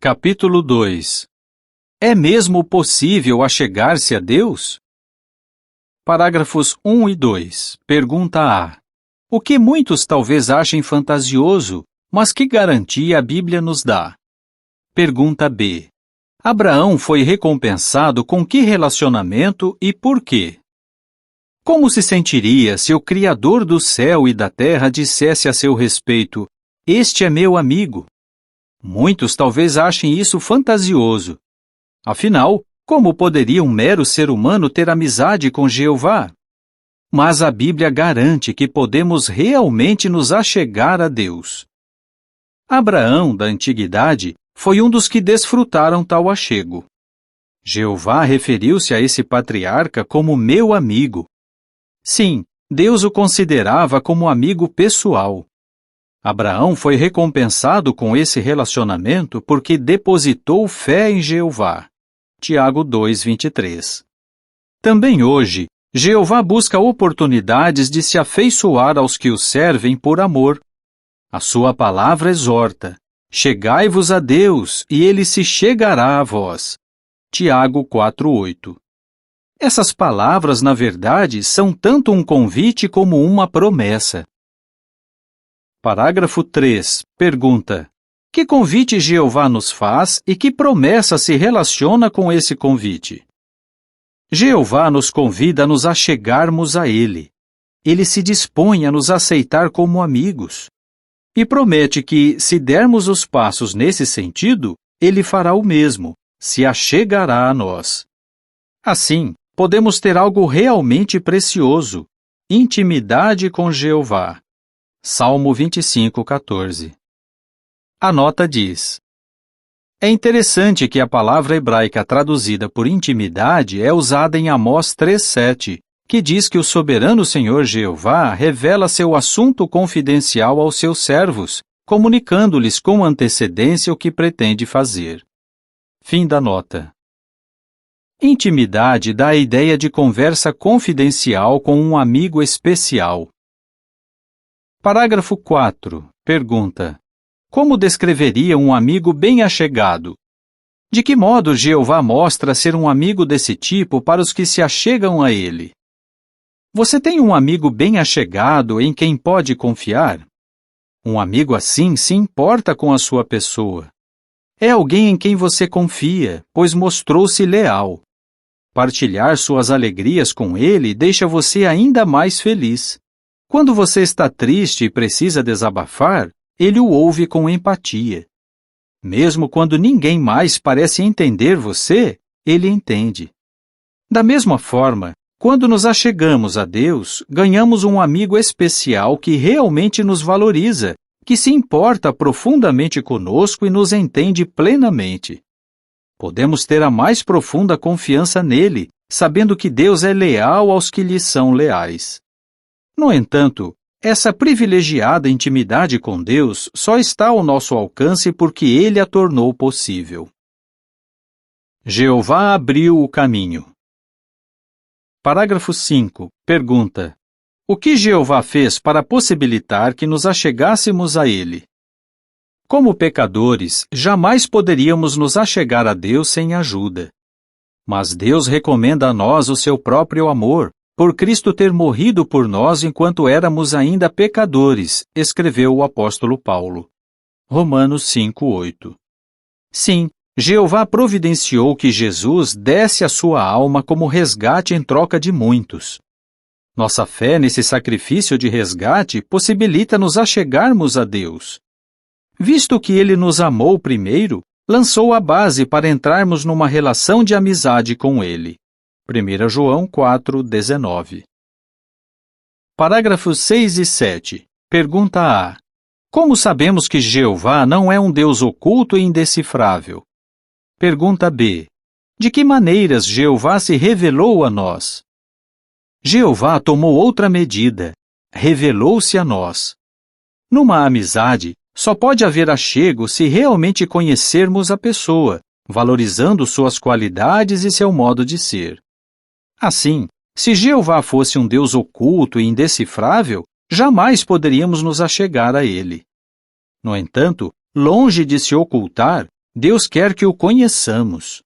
Capítulo 2. É mesmo possível achegar-se a Deus? Parágrafos 1 e 2. Pergunta A. O que muitos talvez achem fantasioso, mas que garantia a Bíblia nos dá? Pergunta B. Abraão foi recompensado com que relacionamento e por quê? Como se sentiria se o Criador do céu e da terra dissesse a seu respeito: "Este é meu amigo"? Muitos talvez achem isso fantasioso. Afinal, como poderia um mero ser humano ter amizade com Jeová? Mas a Bíblia garante que podemos realmente nos achegar a Deus. Abraão, da antiguidade, foi um dos que desfrutaram tal achego. Jeová referiu-se a esse patriarca como meu amigo. Sim, Deus o considerava como amigo pessoal. Abraão foi recompensado com esse relacionamento porque depositou fé em Jeová. Tiago 2:23. Também hoje, Jeová busca oportunidades de se afeiçoar aos que o servem por amor. A sua palavra exorta: chegai-vos a Deus, e ele se chegará a vós. Tiago 4:8. Essas palavras, na verdade, são tanto um convite como uma promessa. Parágrafo 3. Pergunta: que convite Jeová nos faz e que promessa se relaciona com esse convite? Jeová nos convida a nos achegarmos a Ele. Ele se dispõe a nos aceitar como amigos. E promete que, se dermos os passos nesse sentido, Ele fará o mesmo, se achegará a nós. Assim, podemos ter algo realmente precioso: intimidade com Jeová. Salmo 25:14. A nota diz: é interessante que a palavra hebraica traduzida por intimidade é usada em Amós 3:7, que diz que o soberano Senhor Jeová revela seu assunto confidencial aos seus servos, comunicando-lhes com antecedência o que pretende fazer. Fim da nota. Intimidade dá a ideia de conversa confidencial com um amigo especial. Parágrafo 4. Pergunta: como descreveria um amigo bem achegado? De que modo Jeová mostra ser um amigo desse tipo para os que se achegam a Ele? Você tem um amigo bem achegado em quem pode confiar? Um amigo assim se importa com a sua pessoa. É alguém em quem você confia, pois mostrou-se leal. Partilhar suas alegrias com ele deixa você ainda mais feliz. Quando você está triste e precisa desabafar, ele o ouve com empatia. Mesmo quando ninguém mais parece entender você, ele entende. Da mesma forma, quando nos achegamos a Deus, ganhamos um amigo especial que realmente nos valoriza, que se importa profundamente conosco e nos entende plenamente. Podemos ter a mais profunda confiança nele, sabendo que Deus é leal aos que lhe são leais. No entanto, essa privilegiada intimidade com Deus só está ao nosso alcance porque Ele a tornou possível. Jeová abriu o caminho. Parágrafo 5. Pergunta: o que Jeová fez para possibilitar que nos achegássemos a Ele? Como pecadores, jamais poderíamos nos achegar a Deus sem ajuda. Mas Deus recomenda a nós o seu próprio amor, por Cristo ter morrido por nós enquanto éramos ainda pecadores, escreveu o apóstolo Paulo. Romanos 5:8. Sim, Jeová providenciou que Jesus desse a sua alma como resgate em troca de muitos. Nossa fé nesse sacrifício de resgate possibilita nos achegarmos a Deus. Visto que Ele nos amou primeiro, lançou a base para entrarmos numa relação de amizade com Ele. 1 João 4:19. Parágrafos 6 e 7. Pergunta A. Como sabemos que Jeová não é um Deus oculto e indecifrável? Pergunta B. De que maneiras Jeová se revelou a nós? Jeová tomou outra medida. Revelou-se a nós. Numa amizade, só pode haver achego se realmente conhecermos a pessoa, valorizando suas qualidades e seu modo de ser. Assim, se Jeová fosse um Deus oculto e indecifrável, jamais poderíamos nos achegar a Ele. No entanto, longe de se ocultar, Deus quer que o conheçamos.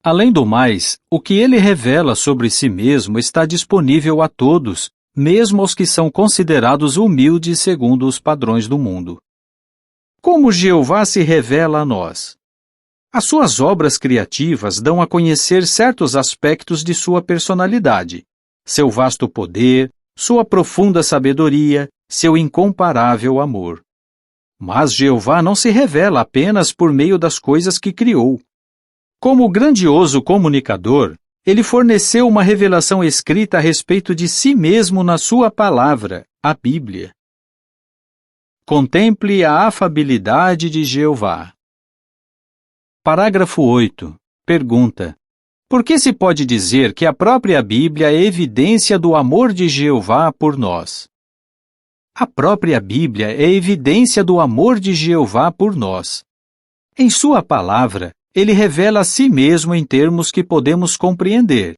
Além do mais, o que ele revela sobre si mesmo está disponível a todos, mesmo aos que são considerados humildes segundo os padrões do mundo. Como Jeová se revela a nós? As suas obras criativas dão a conhecer certos aspectos de sua personalidade, seu vasto poder, sua profunda sabedoria, seu incomparável amor. Mas Jeová não se revela apenas por meio das coisas que criou. Como grandioso comunicador, ele forneceu uma revelação escrita a respeito de si mesmo na sua palavra, a Bíblia. Contemple a afabilidade de Jeová. Parágrafo 8. Pergunta: por que se pode dizer que a própria Bíblia é evidência do amor de Jeová por nós? A própria Bíblia é evidência do amor de Jeová por nós. Em sua palavra, ele revela a si mesmo em termos que podemos compreender.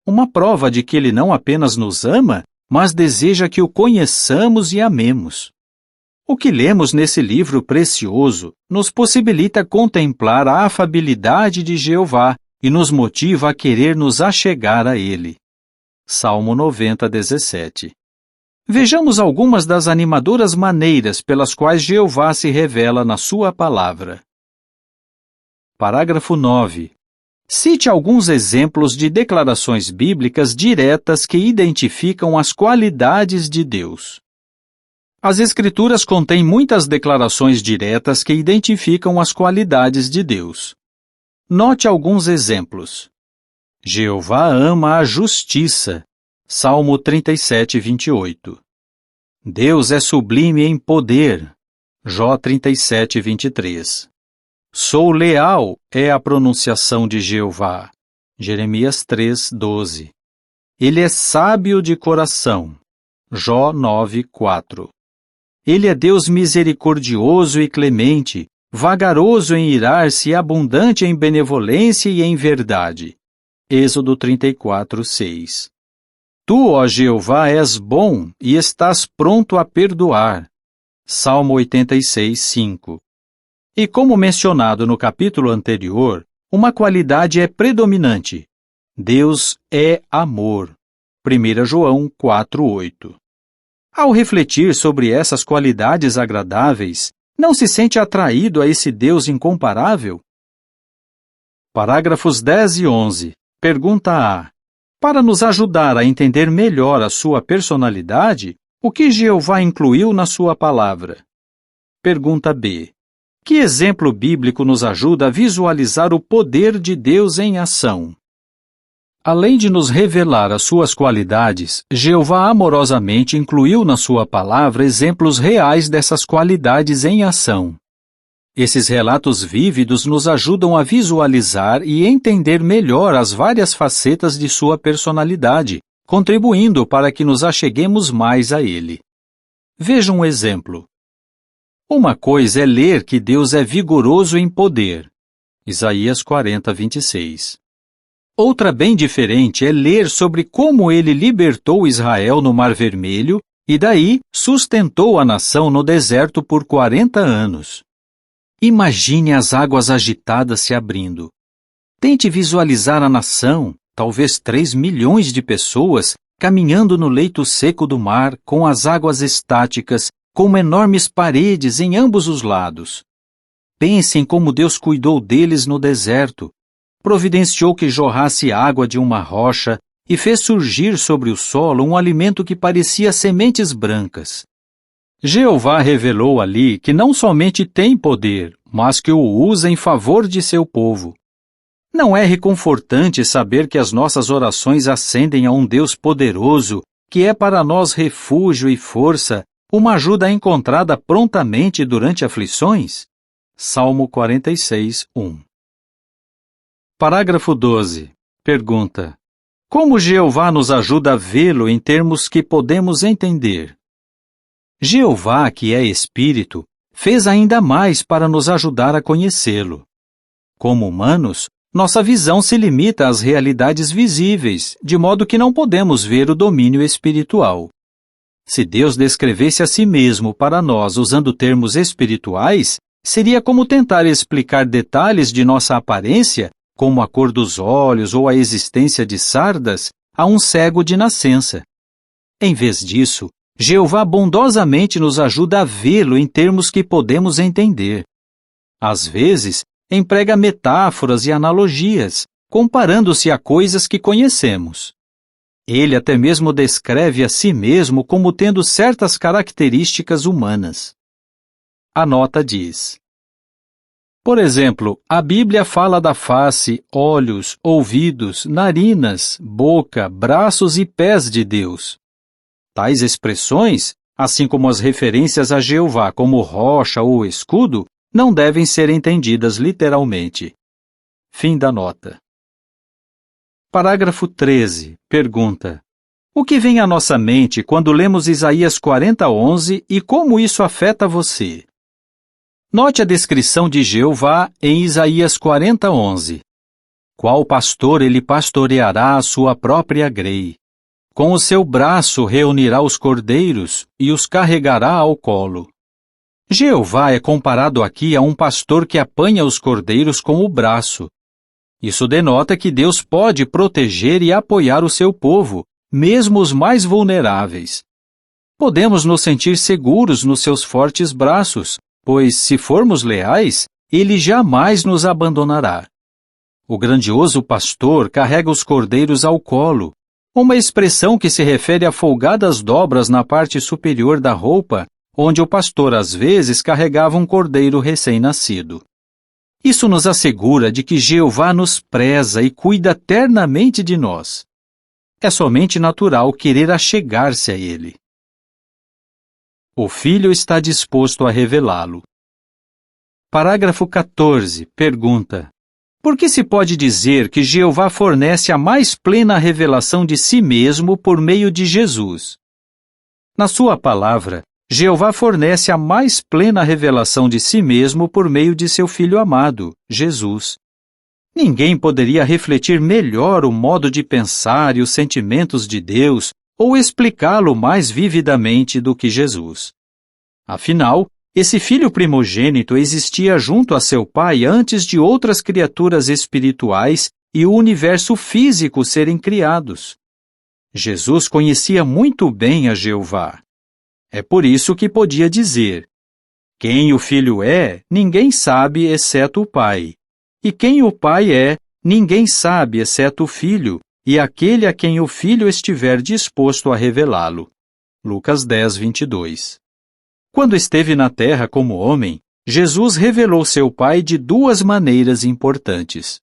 Uma prova de que ele não apenas nos ama, mas deseja que o conheçamos e amemos. O que lemos nesse livro precioso nos possibilita contemplar a afabilidade de Jeová e nos motiva a querer nos achegar a ele. Salmo 90, 17. Vejamos algumas das animadoras maneiras pelas quais Jeová se revela na sua palavra. Parágrafo 9. Cite alguns exemplos de declarações bíblicas diretas que identificam as qualidades de Deus. As Escrituras contêm muitas declarações diretas que identificam as qualidades de Deus. Note alguns exemplos. Jeová ama a justiça. Salmo 37, 28. Deus é sublime em poder. Jó 37, 23. Sou leal é a pronunciação de Jeová. Jeremias 3, 12. Ele é sábio de coração. Jó 9, 4. Ele é Deus misericordioso e clemente, vagaroso em irar-se e abundante em benevolência e em verdade. Êxodo 34, 6. Tu, ó Jeová, és bom e estás pronto a perdoar. Salmo 86, 5. E como mencionado no capítulo anterior, uma qualidade é predominante. Deus é amor. 1 João 4, 8. Ao refletir sobre essas qualidades agradáveis, não se sente atraído a esse Deus incomparável? Parágrafos 10 e 11. Pergunta A. Para nos ajudar a entender melhor a sua personalidade, o que Jeová incluiu na sua palavra? Pergunta B. Que exemplo bíblico nos ajuda a visualizar o poder de Deus em ação? Além de nos revelar as suas qualidades, Jeová amorosamente incluiu na sua palavra exemplos reais dessas qualidades em ação. Esses relatos vívidos nos ajudam a visualizar e entender melhor as várias facetas de sua personalidade, contribuindo para que nos acheguemos mais a ele. Veja um exemplo. Uma coisa é ler que Deus é vigoroso em poder. Isaías 40, 26. Outra bem diferente é ler sobre como ele libertou Israel no Mar Vermelho e daí sustentou a nação no deserto por 40 anos. Imagine as águas agitadas se abrindo. Tente visualizar a nação, talvez 3 milhões de pessoas, caminhando no leito seco do mar com as águas estáticas, com enormes paredes em ambos os lados. Pense em como Deus cuidou deles no deserto, providenciou que jorrasse água de uma rocha e fez surgir sobre o solo um alimento que parecia sementes brancas. Jeová revelou ali que não somente tem poder, mas que o usa em favor de seu povo. Não é reconfortante saber que as nossas orações ascendem a um Deus poderoso, que é para nós refúgio e força, uma ajuda encontrada prontamente durante aflições? Salmo 46, 1. Parágrafo 12. Pergunta: como Jeová nos ajuda a vê-lo em termos que podemos entender? Jeová, que é Espírito, fez ainda mais para nos ajudar a conhecê-lo. Como humanos, nossa visão se limita às realidades visíveis, de modo que não podemos ver o domínio espiritual. Se Deus descrevesse a si mesmo para nós usando termos espirituais, Seria como tentar explicar detalhes de nossa aparência, como a cor dos olhos ou a existência de sardas, a um cego de nascença. Em vez disso, Jeová bondosamente nos ajuda a vê-lo em termos que podemos entender. Às vezes, emprega metáforas e analogias, comparando-se a coisas que conhecemos. Ele até mesmo descreve a si mesmo como tendo certas características humanas. A nota diz: por exemplo, a Bíblia fala da face, olhos, ouvidos, narinas, boca, braços e pés de Deus. Tais expressões, assim como as referências a Jeová como rocha ou escudo, não devem ser entendidas literalmente. Fim da nota. Parágrafo 13. Pergunta: o que vem à nossa mente quando lemos Isaías 40:11 e como isso afeta você? Note a descrição de Jeová em Isaías 40:11. Qual pastor ele pastoreará a sua própria grei? Com o seu braço reunirá os cordeiros e os carregará ao colo. Jeová é comparado aqui a um pastor que apanha os cordeiros com o braço. Isso denota que Deus pode proteger e apoiar o seu povo, mesmo os mais vulneráveis. Podemos nos sentir seguros nos seus fortes braços, pois, se formos leais, ele jamais nos abandonará. O grandioso pastor carrega os cordeiros ao colo, uma expressão que se refere a folgadas dobras na parte superior da roupa, onde o pastor às vezes carregava um cordeiro recém-nascido. Isso nos assegura de que Jeová nos preza e cuida ternamente de nós. É somente natural querer achegar-se a ele. O Filho está disposto a revelá-lo. Parágrafo 14. Pergunta: por que se pode dizer que Jeová fornece a mais plena revelação de si mesmo por meio de Jesus? Na sua palavra, Jeová fornece a mais plena revelação de si mesmo por meio de seu Filho amado, Jesus. Ninguém poderia refletir melhor o modo de pensar e os sentimentos de Deus ou explicá-lo mais vividamente do que Jesus. Afinal, esse filho primogênito existia junto a seu pai antes de outras criaturas espirituais e o universo físico serem criados. Jesus conhecia muito bem a Jeová. É por isso que podia dizer: quem o filho é, ninguém sabe exceto o pai. E quem o pai é, ninguém sabe exceto o filho, e aquele a quem o filho estiver disposto a revelá-lo. Lucas 10:22. Quando esteve na terra como homem, Jesus revelou seu Pai de duas maneiras importantes.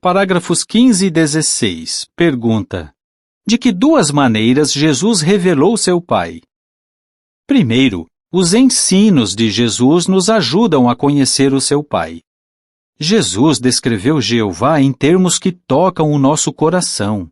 Parágrafos 15 e 16. Pergunta: de que duas maneiras Jesus revelou seu Pai? Primeiro, os ensinos de Jesus nos ajudam a conhecer o seu Pai. Jesus descreveu Jeová em termos que tocam o nosso coração.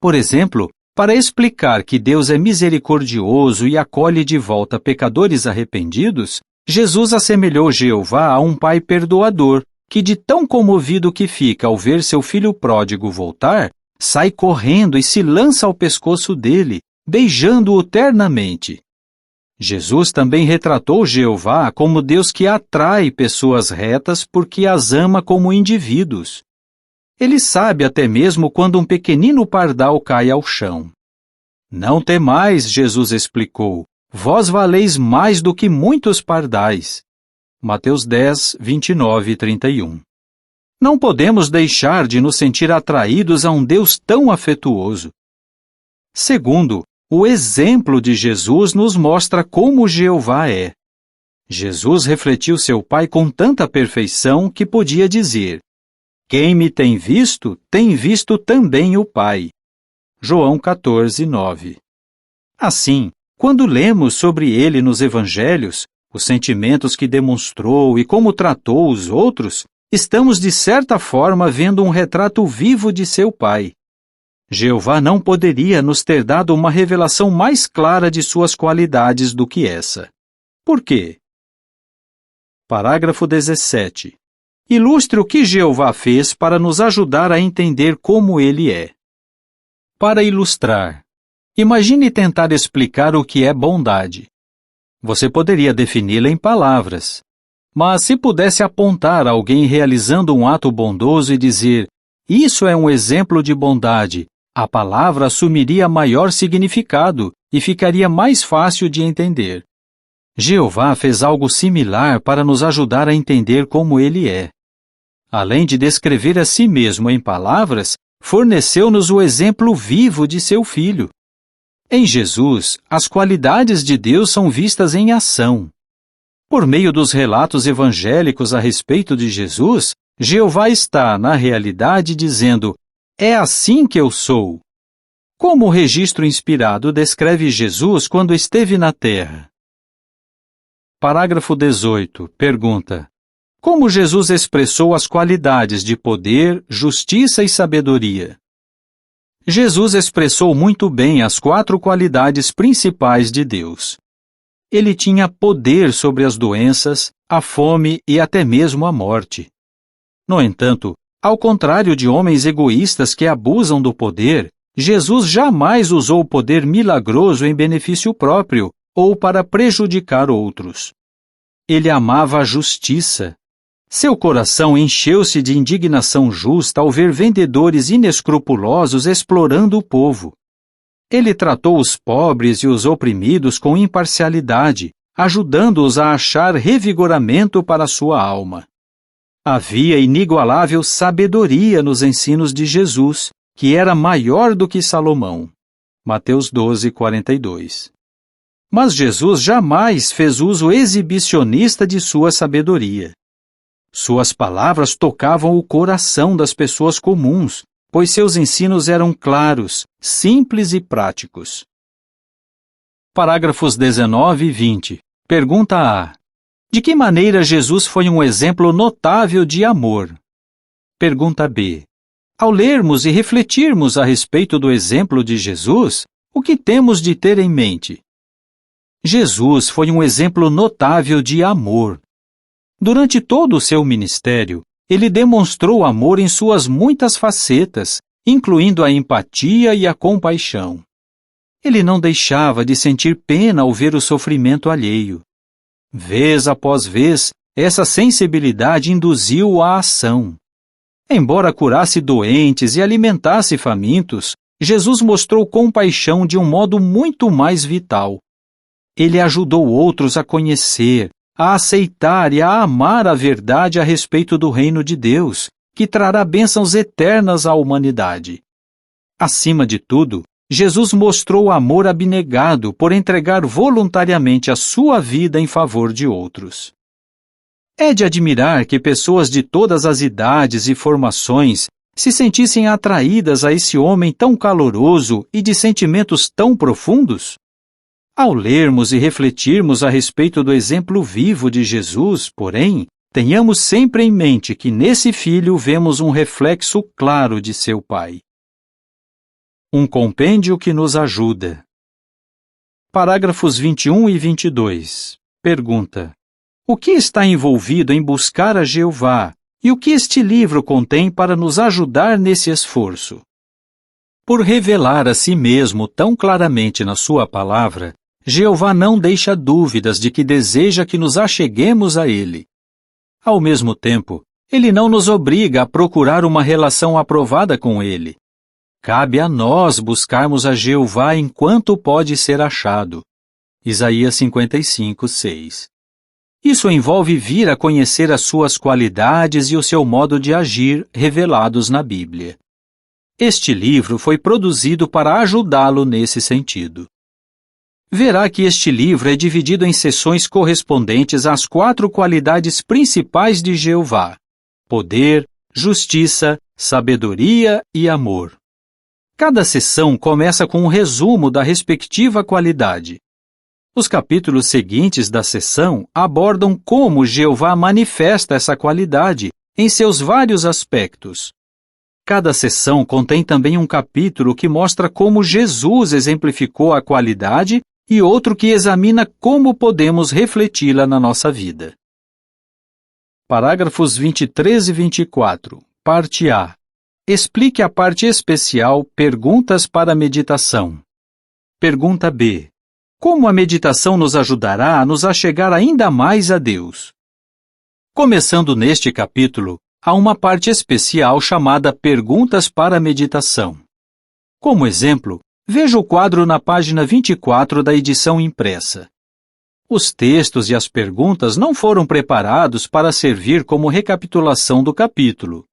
Por exemplo, para explicar que Deus é misericordioso e acolhe de volta pecadores arrependidos, Jesus assemelhou Jeová a um pai perdoador, que de tão comovido que fica ao ver seu filho pródigo voltar, sai correndo e se lança ao pescoço dele, beijando-o ternamente. Jesus também retratou Jeová como Deus que atrai pessoas retas porque as ama como indivíduos. Ele sabe até mesmo quando um pequenino pardal cai ao chão. Não temais, Jesus explicou, vós valeis mais do que muitos pardais. Mateus 10, 29 e 31. Não podemos deixar de nos sentir atraídos a um Deus tão afetuoso. Segundo, o exemplo de Jesus nos mostra como Jeová é. Jesus refletiu seu Pai com tanta perfeição que podia dizer: quem me tem visto também o Pai. João 14, 9. Assim, quando lemos sobre ele nos Evangelhos, os sentimentos que demonstrou e como tratou os outros, estamos de certa forma vendo um retrato vivo de seu Pai. Jeová não poderia nos ter dado uma revelação mais clara de suas qualidades do que essa. Por quê? Parágrafo 17. Ilustre o que Jeová fez para nos ajudar a entender como ele é. Para ilustrar, imagine tentar explicar o que é bondade. Você poderia defini-la em palavras. Mas se pudesse apontar alguém realizando um ato bondoso e dizer, isso é um exemplo de bondade, a palavra assumiria maior significado e ficaria mais fácil de entender. Jeová fez algo similar para nos ajudar a entender como Ele é. Além de descrever a si mesmo em palavras, forneceu-nos o exemplo vivo de seu Filho. Em Jesus, as qualidades de Deus são vistas em ação. Por meio dos relatos evangélicos a respeito de Jesus, Jeová está, na realidade, dizendo, é assim que eu sou. Como o registro inspirado descreve Jesus quando esteve na terra? Parágrafo 18. Pergunta: como Jesus expressou as qualidades de poder, justiça e sabedoria? Jesus expressou muito bem as 4 qualidades principais de Deus. Ele tinha poder sobre as doenças, a fome e até mesmo a morte. No entanto, ao contrário de homens egoístas que abusam do poder, Jesus jamais usou o poder milagroso em benefício próprio ou para prejudicar outros. Ele amava a justiça. Seu coração encheu-se de indignação justa ao ver vendedores inescrupulosos explorando o povo. Ele tratou os pobres e os oprimidos com imparcialidade, ajudando-os a achar revigoramento para sua alma. Havia inigualável sabedoria nos ensinos de Jesus, que era maior do que Salomão. Mateus 12:42. Mas Jesus jamais fez uso exibicionista de sua sabedoria. Suas palavras tocavam o coração das pessoas comuns, pois seus ensinos eram claros, simples e práticos. Parágrafos 19 e 20. Pergunta A. De que maneira Jesus foi um exemplo notável de amor? Pergunta B. Ao lermos e refletirmos a respeito do exemplo de Jesus, o que temos de ter em mente? Jesus foi um exemplo notável de amor. Durante todo o seu ministério, ele demonstrou amor em suas muitas facetas, incluindo a empatia e a compaixão. Ele não deixava de sentir pena ao ver o sofrimento alheio. Vez após vez, essa sensibilidade induziu-o à ação. Embora curasse doentes e alimentasse famintos, Jesus mostrou compaixão de um modo muito mais vital. Ele ajudou outros a conhecer, a aceitar e a amar a verdade a respeito do reino de Deus, que trará bênçãos eternas à humanidade. Acima de tudo, Jesus mostrou amor abnegado por entregar voluntariamente a sua vida em favor de outros. É de admirar que pessoas de todas as idades e formações se sentissem atraídas a esse homem tão caloroso e de sentimentos tão profundos. Ao lermos e refletirmos a respeito do exemplo vivo de Jesus, porém, tenhamos sempre em mente que nesse filho vemos um reflexo claro de seu Pai. Um compêndio que nos ajuda. Parágrafos 21 e 22. Pergunta: o que está envolvido em buscar a Jeová e o que este livro contém para nos ajudar nesse esforço? Por revelar a si mesmo tão claramente na sua palavra, Jeová não deixa dúvidas de que deseja que nos acheguemos a Ele. Ao mesmo tempo, Ele não nos obriga a procurar uma relação aprovada com Ele. Cabe a nós buscarmos a Jeová enquanto pode ser achado. Isaías 55:6. Isso envolve vir a conhecer as suas qualidades e o seu modo de agir revelados na Bíblia. Este livro foi produzido para ajudá-lo nesse sentido. Verá que este livro é dividido em seções correspondentes às 4 qualidades principais de Jeová: poder, justiça, sabedoria e amor. Cada seção começa com um resumo da respectiva qualidade. Os capítulos seguintes da seção abordam como Jeová manifesta essa qualidade em seus vários aspectos. Cada seção contém também um capítulo que mostra como Jesus exemplificou a qualidade e outro que examina como podemos refleti-la na nossa vida. Parágrafos 23 e 24. Parte A. Explique a parte especial Perguntas para meditação. Pergunta B. Como a meditação nos ajudará a nos achegar ainda mais a Deus? Começando neste capítulo, há uma parte especial chamada Perguntas para a Meditação. Como exemplo, veja o quadro na página 24 da edição impressa. Os textos e as perguntas não foram preparados para servir como recapitulação do capítulo.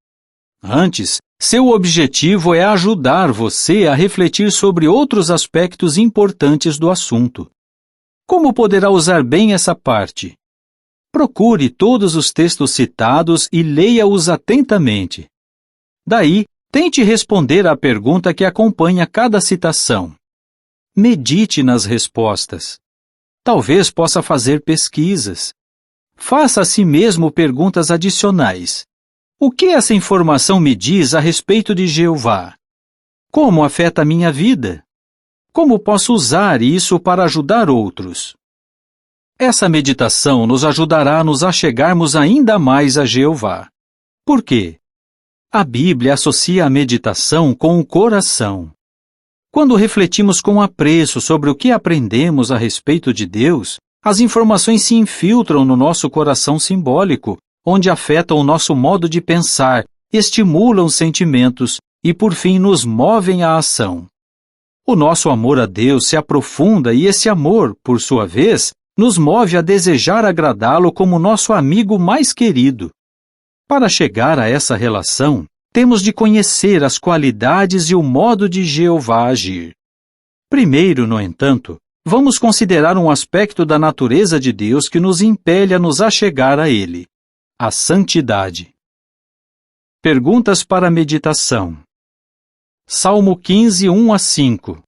Antes, seu objetivo é ajudar você a refletir sobre outros aspectos importantes do assunto. Como poderá usar bem essa parte? Procure todos os textos citados e leia-os atentamente. Daí, tente responder à pergunta que acompanha cada citação. Medite nas respostas. Talvez possa fazer pesquisas. Faça a si mesmo perguntas adicionais. O que essa informação me diz a respeito de Jeová? Como afeta a minha vida? Como posso usar isso para ajudar outros? Essa meditação nos ajudará a nos achegarmos ainda mais a Jeová. Por quê? A Bíblia associa a meditação com o coração. Quando refletimos com apreço sobre o que aprendemos a respeito de Deus, as informações se infiltram no nosso coração simbólico, onde afetam o nosso modo de pensar, estimulam os sentimentos e, por fim, nos movem à ação. O nosso amor a Deus se aprofunda e esse amor, por sua vez, nos move a desejar agradá-lo como nosso amigo mais querido. Para chegar a essa relação, temos de conhecer as qualidades e o modo de Jeová agir. Primeiro, no entanto, vamos considerar um aspecto da natureza de Deus que nos impele a nos achegar a Ele: a santidade. Perguntas para a meditação. Salmo 15, 1 a 5.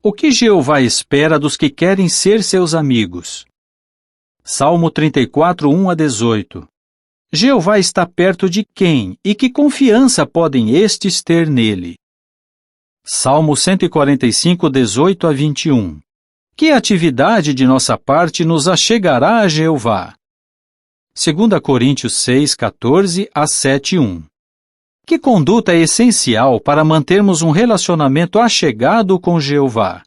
O que Jeová espera dos que querem ser seus amigos? Salmo 34, 1 a 18. Jeová está perto de quem e que confiança podem estes ter nele? Salmo 145, 18 a 21. Que atividade de nossa parte nos achegará a Jeová? 2 Coríntios 6, 14 a 7, 1. Que conduta é essencial para mantermos um relacionamento achegado com Jeová?